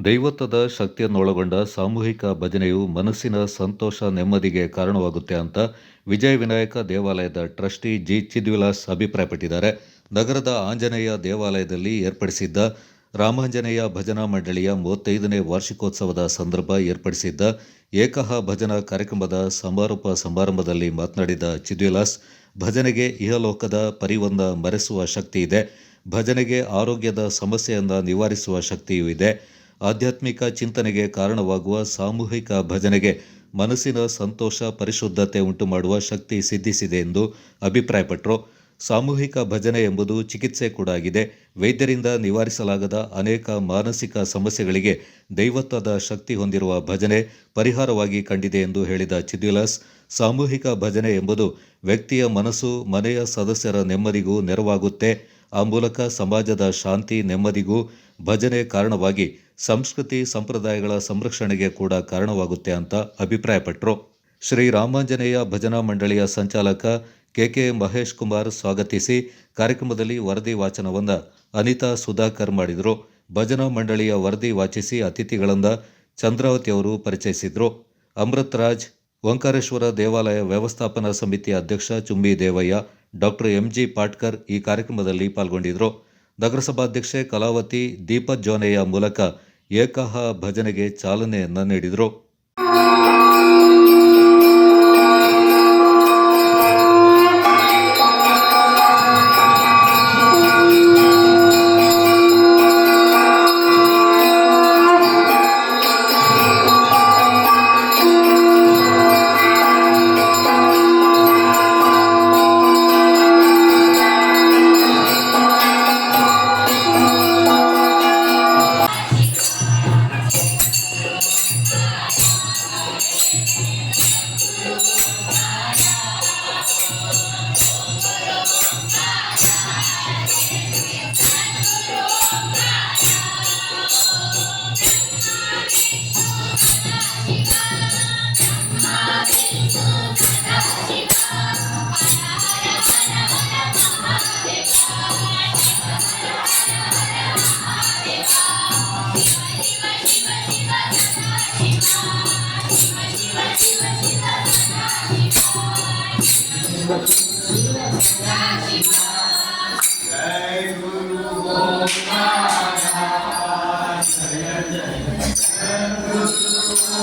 ದೈವತ್ವದ ಶಕ್ತಿಯನ್ನೊಳಗೊಂಡ ಸಾಮೂಹಿಕ ಭಜನೆಯು ಮನಸ್ಸಿನ ಸಂತೋಷ ನೆಮ್ಮದಿಗೆ ಕಾರಣವಾಗುತ್ತೆ ಅಂತ ವಿಜಯ ವಿನಾಯಕ ದೇವಾಲಯದ ಟ್ರಸ್ಟಿ ಜಿ ಚಿದ್ವಿಲಾಸ್ ಅಭಿಪ್ರಾಯಪಟ್ಟಿದ್ದಾರೆ. ನಗರದ ಆಂಜನೇಯ ದೇವಾಲಯದಲ್ಲಿ ಏರ್ಪಡಿಸಿದ್ದ ರಾಮಾಂಜನೇಯ ಭಜನಾ ಮಂಡಳಿಯ 35ನೇ ವಾರ್ಷಿಕೋತ್ಸವದ ಸಂದರ್ಭ ಏರ್ಪಡಿಸಿದ್ದ ಏಕಃ ಭಜನಾ ಕಾರ್ಯಕ್ರಮದ ಸಮಾರೋಪ ಸಮಾರಂಭದಲ್ಲಿ ಮಾತನಾಡಿದ ಚಿದ್ವಿಲಾಸ್, ಭಜನೆಗೆ ಇಹಲೋಕದ ಪರಿವನ್ನ ಮರೆಸುವ ಶಕ್ತಿ ಇದೆ. ಭಜನೆಗೆ ಆರೋಗ್ಯದ ಸಮಸ್ಯೆಯನ್ನು ನಿವಾರಿಸುವ ಶಕ್ತಿಯೂ ಇದೆ. ಆಧ್ಯಾತ್ಮಿಕ ಚಿಂತನೆಗೆ ಕಾರಣವಾಗುವ ಸಾಮೂಹಿಕ ಭಜನೆಗೆ ಮನಸ್ಸಿನ ಸಂತೋಷ, ಪರಿಶುದ್ಧತೆ ಉಂಟುಮಾಡುವ ಶಕ್ತಿ ಸಿದ್ಧಿಸಿದೆ ಎಂದು ಅಭಿಪ್ರಾಯಪಟ್ಟರು. ಸಾಮೂಹಿಕ ಭಜನೆ ಎಂಬುದು ಚಿಕಿತ್ಸೆ ಕೂಡ ಆಗಿದೆ. ವೈದ್ಯರಿಂದ ನಿವಾರಿಸಲಾಗದ ಅನೇಕ ಮಾನಸಿಕ ಸಮಸ್ಯೆಗಳಿಗೆ ದೈವತ್ವದ ಶಕ್ತಿ ಹೊಂದಿರುವ ಭಜನೆ ಪರಿಹಾರವಾಗಿ ಕಂಡಿದೆ ಎಂದು ಹೇಳಿದ ಚಿದ್ವಿಲಾಸ್, ಸಾಮೂಹಿಕ ಭಜನೆ ಎಂಬುದು ವ್ಯಕ್ತಿಯ ಮನಸ್ಸು, ಮನೆಯ ಸದಸ್ಯರ ನೆಮ್ಮದಿಗೂ ನೆರವಾಗುತ್ತೆ. ಆ ಮೂಲಕ ಸಮಾಜದ ಶಾಂತಿ, ನೆಮ್ಮದಿಗೂ ಭಜನೆ ಕಾರಣವಾಗಿ ಸಂಸ್ಕೃತಿ, ಸಂಪ್ರದಾಯಗಳ ಸಂರಕ್ಷಣೆಗೆ ಕೂಡ ಕಾರಣವಾಗುತ್ತೆ ಅಂತ ಅಭಿಪ್ರಾಯಪಟ್ಟರು. ಶ್ರೀ ರಾಮಾಂಜನೇಯ ಭಜನಾ ಮಂಡಳಿಯ ಸಂಚಾಲಕ ಕೆ ಮಹೇಶ್ ಕುಮಾರ್ ಸ್ವಾಗತಿಸಿ, ಕಾರ್ಯಕ್ರಮದಲ್ಲಿ ವರದಿ ವಾಚನವನ್ನು ಅನಿತಾ ಸುಧಾಕರ್ ಮಾಡಿದರು. ಭಜನಾ ಮಂಡಳಿಯ ವರದಿ ವಾಚಿಸಿ ಅತಿಥಿಗಳಿಂದ ಚಂದ್ರಾವತಿ ಅವರು ಪರಿಚಯಿಸಿದರು. ಅಮೃತ್ ರಾಜ್, ಓಂಕಾರೇಶ್ವರ ದೇವಾಲಯ ವ್ಯವಸ್ಥಾಪನಾ ಸಮಿತಿ ಅಧ್ಯಕ್ಷ ಚುಮ್ಮಿ ದೇವಯ್ಯ, ಡಾಕ್ಟರ್ ಎಂಜಿ ಪಾಟ್ಕರ್ ಈ ಕಾರ್ಯಕ್ರಮದಲ್ಲಿ ಪಾಲ್ಗೊಂಡಿದ್ದರು. ನಗರಸಭಾಧ್ಯಕ್ಷೆ ಕಲಾವತಿ ದೀಪಜ್ಯೋನೆಯ ಮೂಲಕ ಏಕಃ ಭಜನೆಗೆ ಚಾಲನೆಯನ್ನು ನೀಡಿದರು. जय गुरु गोविंद।